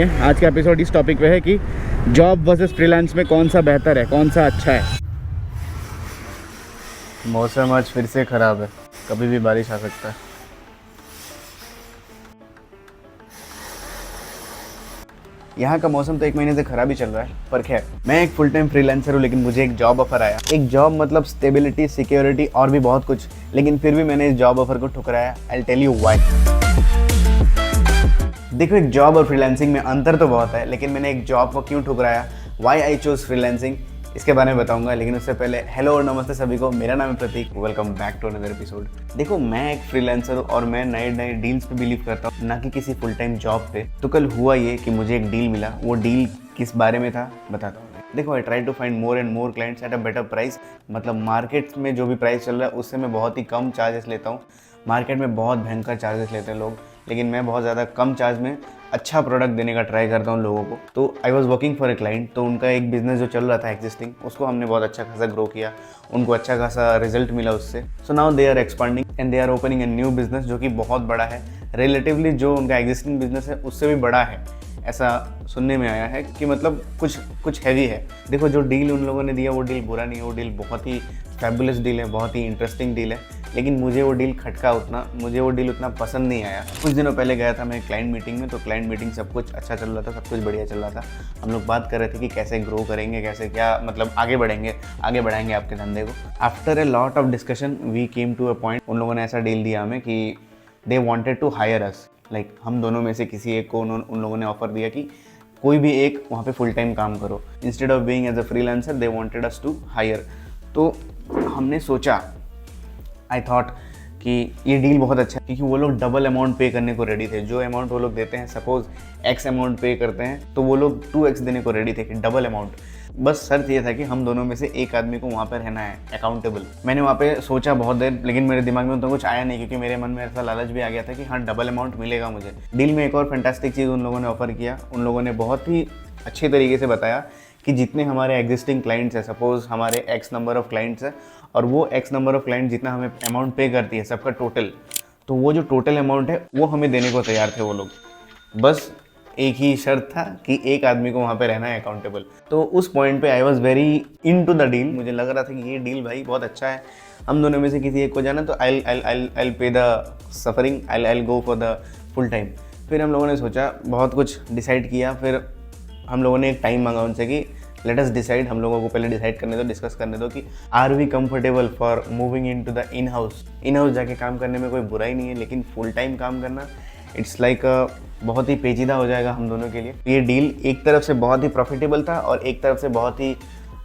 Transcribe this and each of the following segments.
आज का एपिसोड इस टॉपिक पे है कि जॉब वर्सेस फ्रीलांस में कौन सा बेहतर है, कौन सा अच्छा है। मौसम आज फिर से ख़राब है, कभी भी बारिश आ सकता है। यहाँ का मौसम तो 1 महीने से ख़राब ही चल रहा है, पर खैर मैं एक फुल टाइम फ्रीलांसर हूँ, लेकिन मुझे एक जॉब ऑफर आया। एक जॉब मतलब स्टेबिलिटी, सिक्योरिटी और भी बहुत कुछ, लेकिन फिर भी मैंने इस जॉब ऑफर को ठुकराया। I tell you why. देखो, एक जॉब और फ्रीलांसिंग में अंतर तो बहुत है, लेकिन मैंने एक जॉब को क्यों ठुकराया, व्हाई आई चूज फ्रीलांसिंग, इसके बारे में बताऊंगा। लेकिन उससे पहले हेलो और नमस्ते सभी को, मेरा नाम है Prateek. Welcome back to another episode. देखो, मैं एक फ्रीलांसर हूँ और मैं नए नए डील्स पे बिलीव करता हूँ, ना कि किसी फुल टाइम जॉब पे। तो कल हुआ ये कि मुझे एक डील मिला। वो डील किस बारे में था बताता हूँ। देखो, I try to find more and more clients at a better price. मतलब मार्केट में जो भी प्राइस चल रहा है उससे मैं बहुत ही कम चार्जेस लेता हूँ। मार्केट में बहुत भयंकर चार्जेस लेते हैं लोग, लेकिन मैं बहुत ज़्यादा कम चार्ज में अच्छा प्रोडक्ट देने का ट्राई करता हूँ लोगों को। तो I was working for a client, तो उनका एक बिजनेस जो चल रहा था एग्जिस्टिंग, उसको हमने बहुत अच्छा खासा ग्रो किया, उनको अच्छा खासा रिजल्ट मिला उससे। So now they are expanding and they are opening a new business जो कि बहुत बड़ा है, रिलेटिवली जो उनका एग्जिस्टिंग बिजनेस है उससे भी बड़ा है, ऐसा सुनने में आया है कि मतलब कुछ हैवी है। देखो, जो डील उन लोगों ने दिया वो डील बुरा नहीं है, वो डील बहुत ही फैबुलस डील है, बहुत ही इंटरेस्टिंग डील है, लेकिन मुझे वो डील मुझे वो डील उतना पसंद नहीं आया। कुछ दिनों पहले गया था मैं क्लाइंट मीटिंग में, तो क्लाइंट मीटिंग सब कुछ अच्छा चल रहा था, सब कुछ बढ़िया चल रहा था। हम लोग बात कर रहे थे कि कैसे ग्रो करेंगे, कैसे क्या मतलब आगे बढ़ाएंगे आपके धंधे को। After a lot of discussion we came to a point. उन लोगों ने ऐसा डील दिया हमें कि they wanted to hire us, like हम दोनों में से किसी एक को उन लोगों ने ऑफर दिया कि कोई भी एक वहाँ पे फुल टाइम काम करो। Instead of being as a freelancer they wanted us to hire. तो हमने सोचा, आई थॉट कि ये डील बहुत अच्छा है, क्योंकि वो लोग डबल अमाउंट पे करने को रेडी थे। जो अमाउंट वो लोग देते हैं, सपोज एक्स अमाउंट पे करते हैं, तो वो लोग 2x देने को रेडी थे कि डबल अमाउंट। बस शर्त ये था कि हम दोनों में से एक आदमी को वहाँ पर रहना है अकाउंटेबल। मैंने वहाँ पे सोचा बहुत देर, लेकिन मेरे दिमाग में तो कुछ आया नहीं, क्योंकि मेरे मन में ऐसा लालच भी आ गया था कि हाँ, डबल अमाउंट मिलेगा मुझे। डील में एक और फैंटास्टिक चीज़ उन लोगों ने ऑफर किया। उन लोगों ने बहुत ही अच्छे तरीके से बताया कि जितने हमारे एग्जिस्टिंग क्लाइंट्स हैं, सपोज हमारे एक्स नंबर ऑफ क्लाइंट्स हैं, और वो एक्स नंबर ऑफ क्लाइंट जितना हमें अमाउंट पे करती है सबका टोटल, तो वो जो टोटल अमाउंट है वो हमें देने को तैयार थे वो लोग। बस एक ही शर्त था कि एक आदमी को वहाँ पे रहना है अकाउंटेबल। तो उस पॉइंट पे I was very into the deal. मुझे लग रहा था कि ये डील भाई बहुत अच्छा है, हम दोनों में से किसी एक को जाना, तो आई पे the suffering, I go for the full time. फिर हम लोगों ने सोचा, बहुत कुछ डिसाइड किया। फिर हम लोगों ने एक टाइम मांगा उनसे कि लेट अस डिसाइड, हम लोगों को पहले डिसाइड करने दो, डिस्कस करने दो कि are we comfortable for moving into the in house जाके काम करने में कोई बुराई नहीं है, लेकिन फुल टाइम काम करना इट्स लाइक बहुत ही पेचीदा हो जाएगा हम दोनों के लिए। ये डील एक तरफ से बहुत ही प्रॉफिटेबल था और एक तरफ से बहुत ही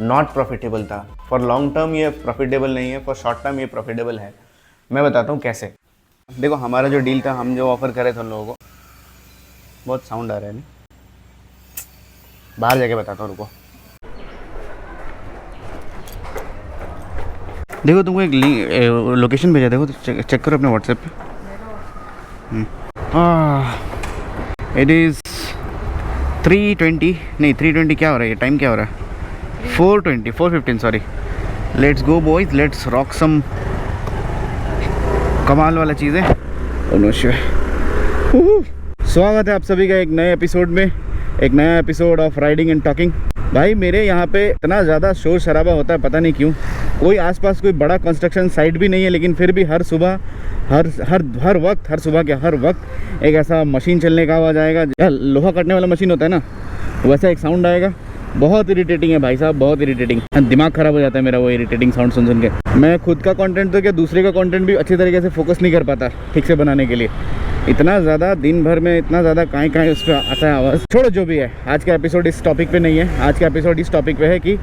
नॉट प्रॉफिटेबल था। फॉर लॉन्ग टर्म ये प्रॉफिटेबल नहीं है, फॉर शॉर्ट टर्म ये प्रॉफिटेबल है। मैं बताता हूँ कैसे। देखो, हमारा जो डील था, हम जो ऑफर करे थे उन लोगों को, बहुत साउंड आ रहा है नहीं, बाहर जाके बताता हूँ, रुको। देखो, तुमको एक लोकेशन भेजा, देखो चेक करो अपने व्हाट्सएप पे। इट इज़ 3:20, नहीं 3:20 क्या हो रहा है, ये टाइम क्या हो रहा है, 4:15 sorry. Let's go boys, let's rock some कमाल वाला चीज़ है। स्वागत है आप सभी का एक नए एपिसोड में, एक नया episode of riding and talking. भाई, मेरे यहाँ पे इतना ज़्यादा शोर शराबा होता है, पता नहीं क्यों। कोई आसपास कोई बड़ा कंस्ट्रक्शन साइट भी नहीं है, लेकिन फिर भी हर सुबह हर वक्त एक ऐसा मशीन चलने का आवाज़ आएगा। लोहा काटने वाला मशीन होता है ना, वैसा एक साउंड आएगा। बहुत इरिटेटिंग है भाई साहब, बहुत इरिटेटिंग। दिमाग ख़राब हो जाता है मेरा वो इरिटेटिंग साउंड सुन के। मैं खुद का कंटेंट तो क्या, दूसरे का कंटेंट भी अच्छी तरीके से फोकस नहीं कर पाता ठीक से बनाने के लिए। इतना ज़्यादा दिन भर में इतना ज़्यादा कहीं उस पर आता है आवाज़। छोड़ो, जो भी है, आज का एपिसोड इस टॉपिक पे नहीं है। आज का एपिसोड इस टॉपिक पे है कि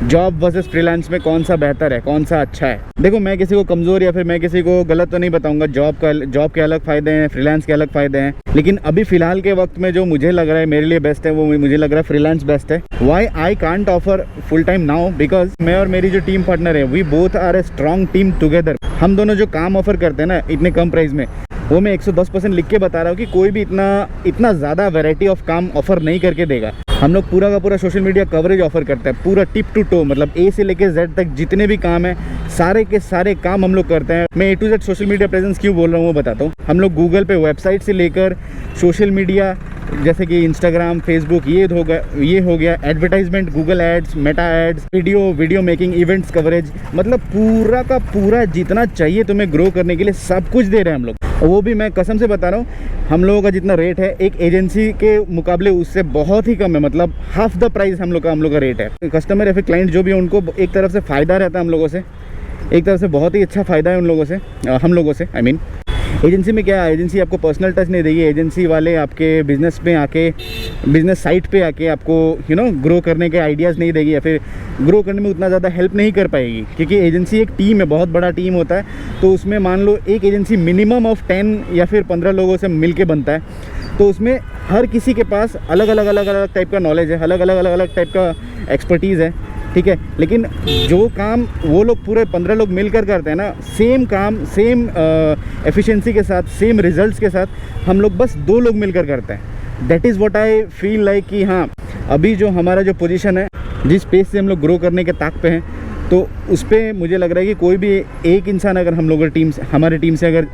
जॉब वर्सेस फ्रीलांस में कौन सा बेहतर है, कौन सा अच्छा है। देखो, मैं किसी को कमज़ोर या फिर मैं किसी को गलत तो नहीं बताऊंगा। जॉब के अलग फ़ायदे हैं, फ्रीलांस के अलग फ़ायदे हैं, लेकिन अभी फ़िलहाल के वक्त में जो मुझे लग रहा है मेरे लिए बेस्ट है, वो मुझे लग रहा है फ्रीलांस बेस्ट है। Why I can't offer full time now, because मैं और मेरी जो टीम पार्टनर है, we both are a strong team together. हम दोनों जो काम ऑफर करते हैं ना इतने कम प्राइस में, वो मैं 110% लिख के बता रहा हूँ कि कोई भी इतना ज़्यादा वैरायटी ऑफ काम ऑफर नहीं करके देगा। हम लोग पूरा का पूरा सोशल मीडिया कवरेज ऑफर करते हैं, पूरा टिप टू टो, मतलब ए से लेके जेड तक जितने भी काम है सारे के सारे काम हम लोग करते हैं। मैं A to Z social media presence क्यों बोल रहा हूँ वो बताता हूँ। हम लोग गूगल पे वेबसाइट से लेकर सोशल मीडिया जैसे कि इंस्टाग्राम, फेसबुक, ये हो गया advertisement, Google ads, Meta ads, video making, events coverage, मतलब पूरा का पूरा जितना चाहिए तुम्हें ग्रो करने के लिए सब कुछ दे रहे हैं हम लोग। और वो भी मैं कसम से बता रहा हूँ, हम लोगों का जितना रेट है एक एजेंसी के मुकाबले उससे बहुत ही कम है, मतलब हाफ द प्राइस हम लोग का रेट है। कस्टमर या फिर क्लाइंट जो भी है उनको एक तरफ से फ़ायदा रहता है हम लोगों से, एक तरफ से बहुत ही अच्छा फ़ायदा है उन लोगों से, हम लोगों से आई मीन। एजेंसी में क्या है, एजेंसी आपको पर्सनल टच नहीं देगी, एजेंसी वाले आपके बिज़नेस में आके, बिज़नेस साइट पे आके आपको ग्रो करने के आइडियाज़ नहीं देगी या फिर ग्रो करने में उतना ज़्यादा हेल्प नहीं कर पाएगी, क्योंकि एजेंसी एक टीम है, बहुत बड़ा टीम होता है। तो उसमें मान लो एक एजेंसी मिनिमम ऑफ 10 या फिर 15 लोगों से मिल के बनता है, तो उसमें हर किसी के पास अलग अलग टाइप का नॉलेज है, अलग अलग टाइप का एक्सपर्टीज़ है, ठीक है। लेकिन जो काम वो लोग पूरे 15 लोग मिलकर करते हैं ना, सेम काम सेम एफिशिएंसी के साथ, सेम रिजल्ट्स के साथ हम लोग बस 2 लोग मिलकर करते हैं। That is what I feel like कि हाँ, अभी जो हमारा जो पोजीशन है, जिस पेस से हम लोग ग्रो करने के ताक पे हैं, तो उस पर मुझे लग रहा है कि कोई भी एक इंसान अगर हम लोग हमारे टीम से अगर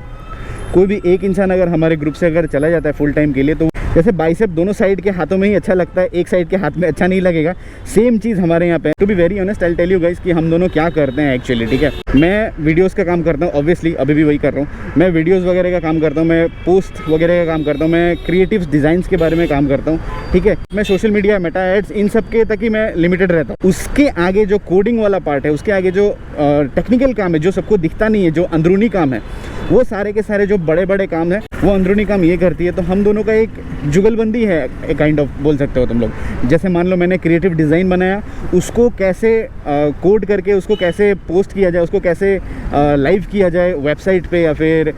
कोई भी एक इंसान अगर हमारे ग्रुप से अगर चला जाता है फुल टाइम के लिए, तो जैसे बाइसेप दोनों साइड के हाथों में ही अच्छा लगता है, एक साइड के हाथ में अच्छा नहीं लगेगा, सेम चीज़ हमारे यहाँ पे। To be very honest I tell you guys कि हम दोनों क्या करते हैं एक्चुअली, ठीक है। मैं वीडियोस का काम करता हूँ, ऑब्वियसली अभी भी वही कर रहा हूँ। मैं वीडियोस वगैरह का काम करता हूँ, मैं पोस्ट वगैरह का काम करता हूँ, मैं क्रिएटिव डिज़ाइंस के बारे में काम करता हूँ, ठीक है। मैं सोशल मीडिया, मेटा एड्स, इन सब के तक ही मैं लिमिटेड रहता हूँ। उसके आगे जो कोडिंग वाला पार्ट है, उसके आगे जो टेक्निकल काम है, जो सबको दिखता नहीं है, जो अंदरूनी काम है, वो सारे के सारे जो बड़े बड़े काम है वो अंदरूनी काम ये करती है। तो हम दोनों का एक जुगलबंदी है, एक काइंड ऑफ बोल सकते हो तुम लोग। जैसे मान लो मैंने क्रिएटिव डिज़ाइन बनाया, उसको कैसे कोड करके उसको कैसे पोस्ट किया जाए, उसको कैसे लाइव किया जाए वेबसाइट पे या फिर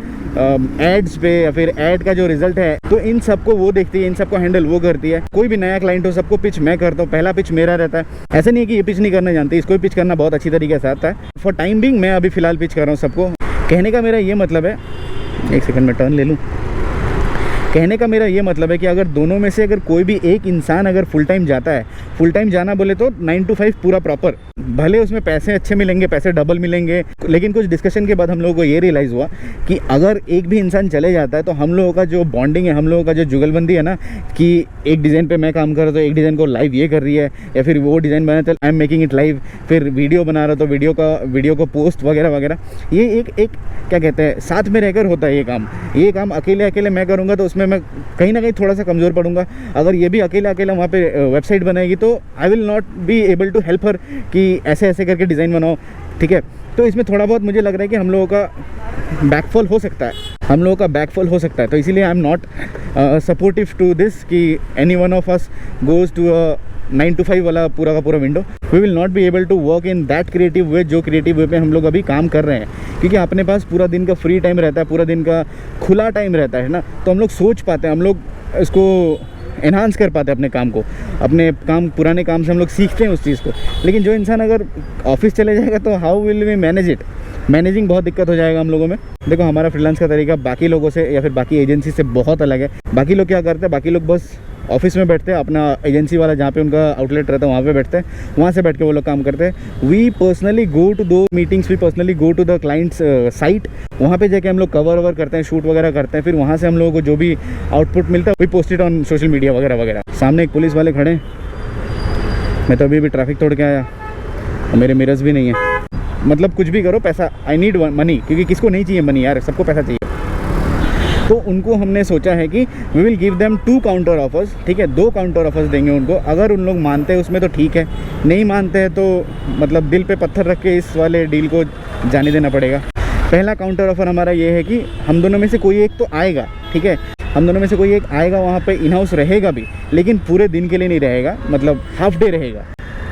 एड्स पे, या फिर ऐड का जो रिजल्ट है, तो इन सबको वो देखती है, इन सबको हैंडल वो करती है। कोई भी नया क्लाइंट हो, सबको पिच मैं करता हूँ, पहला पिच मेरा रहता है। ऐसा नहीं है कि ये पिच नहीं करना जानती, इसको पिच करना बहुत अच्छी तरीके से आता है। फॉर टाइम बिंग मैं अभी फ़िलहाल पिच कर रहा हूँ सबको। कहने का मेरा ये मतलब है, एक सेकंड में टर्न ले लूँ। कहने का मेरा ये मतलब है कि अगर दोनों में से अगर कोई भी एक इंसान अगर फुल टाइम जाता है, फुल टाइम जाना बोले तो 9 to 5 पूरा प्रॉपर, भले उसमें पैसे अच्छे मिलेंगे, पैसे डबल मिलेंगे, लेकिन कुछ डिस्कशन के बाद हम लोगों को ये रियलाइज़ हुआ कि अगर एक भी इंसान चले जाता है तो हम लोगों का जो बॉन्डिंग है, हम लोगों का जो जुगलबंदी है ना, कि एक डिज़ाइन पे मैं काम कर रहा तो एक डिज़ाइन को लाइव ये कर रही है, या फिर वो डिज़ाइन बना तो I am making it live, फिर वीडियो बना रहा तो वीडियो को पोस्ट वगैरह वगैरह, ये एक क्या कहते हैं, साथ में रहकर होता है ये काम अकेले मैं करूँगा तो उसमें मैं कहीं ना कहीं थोड़ा सा कमज़ोर पड़ूंगा। अगर ये भी अकेले वहाँ पे वेबसाइट बनाएगी तो I will not be able to help her कि ऐसे करके डिज़ाइन बनाओ, ठीक है। तो इसमें थोड़ा बहुत मुझे लग रहा है कि हम लोगों का बैकफॉल हो सकता है, तो इसीलिए I am not supportive to this कि any one of us goes to 9 to 5 वाला पूरा का पूरा window. We will not be able to work in that creative way, जो क्रिएटिव वे पे हम लोग अभी काम कर रहे हैं, क्योंकि अपने पास पूरा दिन का फ्री टाइम रहता है, पूरा दिन का खुला टाइम रहता है ना, तो हम लोग सोच पाते हैं, हम लोग इसको एनहांस कर पाते हैं अपने काम को, अपने काम पुराने काम से हम लोग सीखते हैं उस चीज़ को। लेकिन जो इंसान अगर ऑफिस चले जाएगा तो how will we manage it, managing बहुत दिक्कत हो जाएगा हम लोगों में। देखो हमारा फ्रीलांस का तरीका बाकी लोगों से या फिर बाकी एजेंसी से बहुत अलग है। बाकी लोग क्या करते हैं, बाकी लोग बस ऑफिस में बैठते हैं, अपना एजेंसी वाला जहाँ पे उनका आउटलेट रहता है वहाँ पे बैठते हैं, वहाँ से बैठ के वो लोग काम करते हैं। We personally go to do meetings, we personally go to the clients site, वहाँ पे जाके हम लोग कवर करते हैं, शूट वगैरह करते हैं, फिर वहाँ से हम लोगों को जो भी आउटपुट मिलता है we post it on social media वगैरह वगैरह। सामने एक पुलिस वाले खड़े हैं, मैं तो अभी भी ट्रैफिक तोड़ के आया और मेरे मिरर्स भी नहीं है। मतलब कुछ भी करो, पैसा, आई नीड मनी, क्योंकि किसको नहीं चाहिए मनी यार, सबको पैसा चाहिए। तो उनको हमने सोचा है कि we will give them 2 counter offers, ठीक है, 2 काउंटर ऑफर्स देंगे उनको। अगर उन लोग मानते हैं उसमें तो ठीक है, नहीं मानते हैं तो मतलब दिल पे पत्थर रख के इस वाले डील को जाने देना पड़ेगा। पहला काउंटर ऑफर हमारा ये है कि हम दोनों में से कोई एक तो आएगा, ठीक है, हम दोनों में से कोई एक आएगा, वहाँ पे इन हाउस रहेगा भी, लेकिन पूरे दिन के लिए नहीं रहेगा, मतलब हाफ डे रहेगा।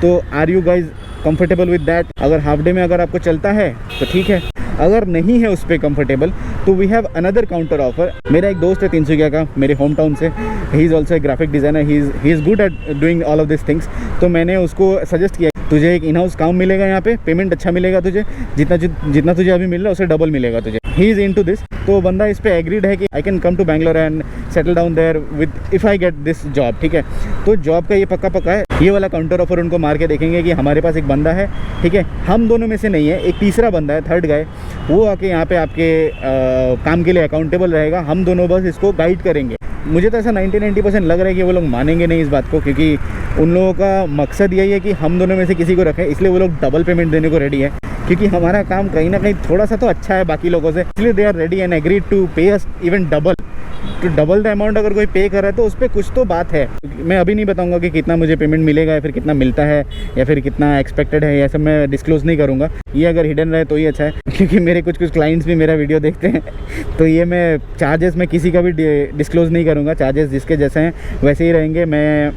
तो are you guys comfortable with that? अगर हाफ डे में अगर आपको चलता है तो ठीक है, अगर नहीं है उस पर कंफर्टेबल तो we have another counter offer. मेरा एक दोस्त है तिनसुकिया का, मेरे होम टाउन से, he is also a graphic designer, he is good at doing all of this things. तो मैंने उसको सजेस्ट किया तुझे एक इन हाउस काम मिलेगा यहाँ पे, पेमेंट अच्छा मिलेगा तुझे, जितना तुझे अभी मिल रहा है उससे डबल मिलेगा तुझे। He is into this. तो बंदा इस पे एग्रीड है कि I can come to Bangalore and settle down there with if I get this job, ठीक है। तो जॉब का ये पक्का है। ये वाला काउंटर ऑफर उनको मार के देखेंगे कि हमारे पास एक बंदा है, ठीक है, हम दोनों में से नहीं है, एक तीसरा बंदा है, थर्ड गाय, वो आके यहाँ पे आपके काम के लिए अकाउंटेबल रहेगा, हम दोनों बस इसको गाइड करेंगे। मुझे तो ऐसा 90% लग रहा है कि वो लोग मानेंगे नहीं इस बात को, क्योंकि उन लोगों का मकसद यही है कि हम दोनों में से किसी को रखें, इसलिए वो लोग डबल पेमेंट देने को रेडी है, क्योंकि हमारा काम कहीं ना कहीं थोड़ा सा तो अच्छा है बाकी लोगों से, इसलिए they are ready and agree to pay us even double. तो डबल द अमाउंट अगर कोई पे कर रहा है तो उस पर कुछ तो बात है। मैं अभी नहीं बताऊंगा कि कितना मुझे पेमेंट मिलेगा या फिर कितना मिलता है या फिर कितना एक्सपेक्टेड है, ये सब मैं डिस्क्लोज़ नहीं करूंगा। ये अगर हिडन रहे तो ही अच्छा है, क्योंकि मेरे कुछ क्लाइंट्स भी मेरा वीडियो देखते हैं। तो ये मैं चार्जेस मैं किसी का भी डिस्क्लोज़ नहीं करूँगा, चार्जेस जिसके जैसे हैं वैसे ही रहेंगे। मैं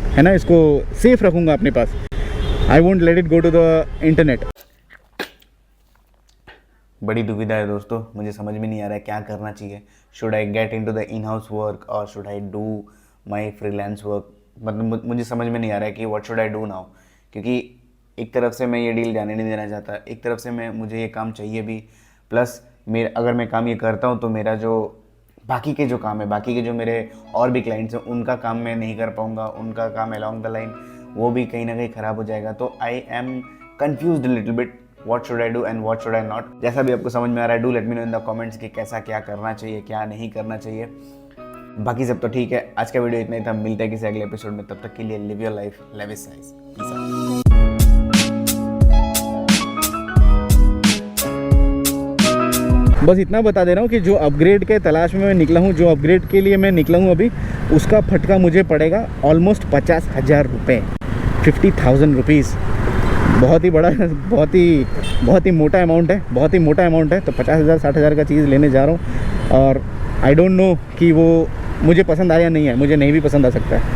है ना इसको सेफ रखूँगा अपने पास। I won't let it go to the internet. बड़ी दुविधा है दोस्तों, मुझे समझ में नहीं आ रहा है क्या करना चाहिए। Should I get into the in house work और should I do my freelance work. मतलब मुझे समझ में नहीं आ रहा है कि what should I do now, क्योंकि एक तरफ से मैं ये डील जाने नहीं देना चाहता, एक तरफ से मुझे ये काम चाहिए भी, प्लस अगर मैं काम ये करता हूँ तो मेरा जो बाकी के जो काम है, बाकी के जो मेरे और भी क्लाइंट्स हैं उनका काम मैं नहीं कर पाऊँगा, उनका काम अलॉन्ग द लाइन वो भी कहीं ना कहीं ख़राब हो जाएगा। तो I am confused little bit what should I do and what should I not. जैसा भी आपको समझ में आ रहा है, do let me know in the comments कि कैसा क्या करना चाहिए, क्या नहीं करना चाहिए। बाकी सब तो ठीक है। आज का वीडियो इतना ही था, मिलते हैं किसी अगले एपिसोड में। तब तक के लिए live your life lavish size. Peace out. बस इतना बता दे रहा हूँ कि जो अपग्रेड के तलाश में मैं निकला हूँ, जो अपग्रेड के लिए मैं निकला हूँ अभी, उसका फटका मुझे पड़ेगा ऑलमोस्ट 50,000 रुपये, 50,000 रुपीज़। बहुत ही बड़ा, बहुत ही मोटा अमाउंट है, बहुत ही मोटा अमाउंट है। तो 50,000 60,000 का चीज़ लेने जा रहा हूँ और आई डोंट नो कि वो मुझे पसंद आया नहीं है, मुझे नहीं भी पसंद आ सकता है।